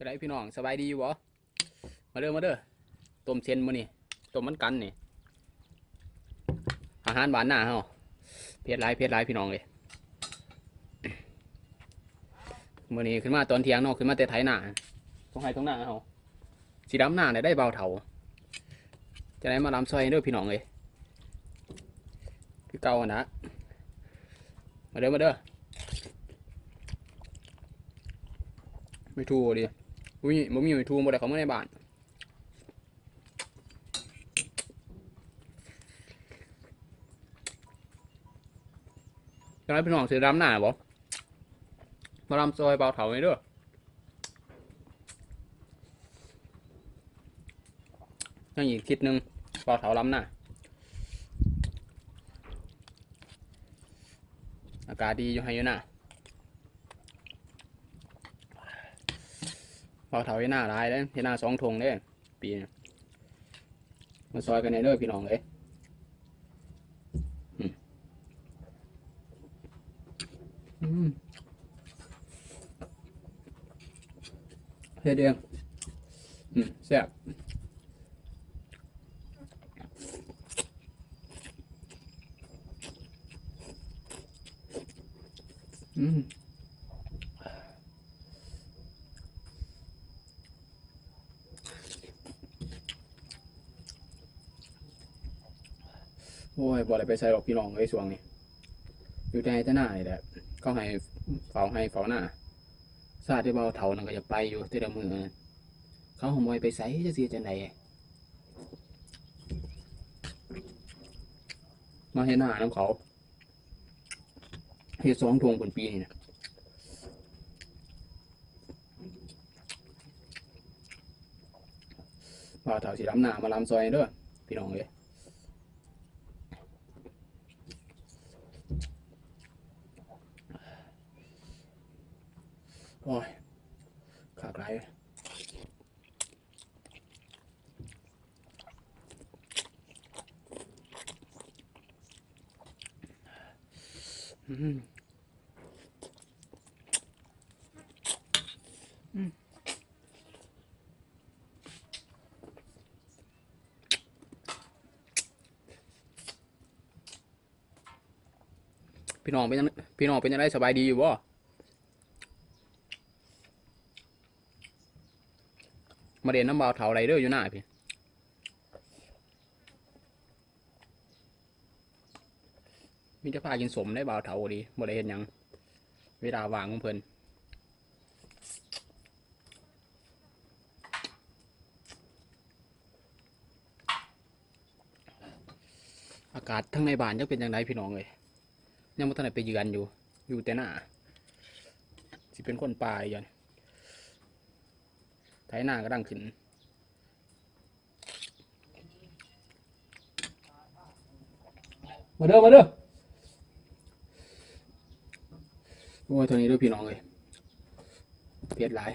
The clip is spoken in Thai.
จะได้พี่น้องสบายดีอยู่บ่มาเด้อต้มเส้นมื้อนี้ต้มมันกันนี่อาหารบ้านหน้าเฮาเผ็ดหลายพี่น้องเลยมื้อนี้ขึ้นมาตอนเที่ยงเนาะขึ้นมาแต่ไถนาต้องให้ตรงหน้าเฮาสีดำหน้าได้เบาเถาจะได้มาลำซอยเด้อพี่น้องเลยพี่เก่านะมาเด้อไม่ทูดิอุ้ยบ่มีไม่ทูบ่ได้เข้ามาในบ้านจะได้พี่น้องสีดำหน้าบ่มาลำซอยเบาเถาเด้อยังอีกทิศนึงเบาเถาลำหน้าอากาศดีอยู่ให้อยู่น่ะเบาเถาให้หน้าลายเลยให้หน้า2 ธงเด้ปีนี้มาซอยกันในเด้อพี่น้องเลยเฮ็ดเองแซ่บโอ้ยบ่ได้ไปใส่หรอกพี่น้องเลยช่วงนี้อยู่แต่ให้แต่หน้านี่แหละเขาให้เฝ้าหน้าซาที่เบาเถานั่นก็จะไปอยู่แต่ละมือเขาขโมยไปใส่จะเสียจังไดมาเห็นหน้าน้ำเขาเฮ็ด2 ธงบนปีนี่นะเบาเถาสิลำหน้ามาลำซอยเด้อพี่น้องเลยโอ้ยขากไรพี่น้องเป็นยังไงสบายดีอยู่บ่มาเรียนน้ำเบาเถาไรเด้ออยู่หน้าพี่มีจะพากินสมได้เบาเถาดีบ่ได้เห็นยังเวลาว่างของเพิ่นอากาศทั้งในบ้านจะเป็นยังไงพี่น้องเลยยังไม่ทันได้ไปเยือนอยู่แต่หน้าสิเป็นคนป่าอย่างไถหน้าก็ดังขึ้นมาเด้อโอ้ยตัวนี้ด้วยพี่น้องเลยเผ็ดหลาย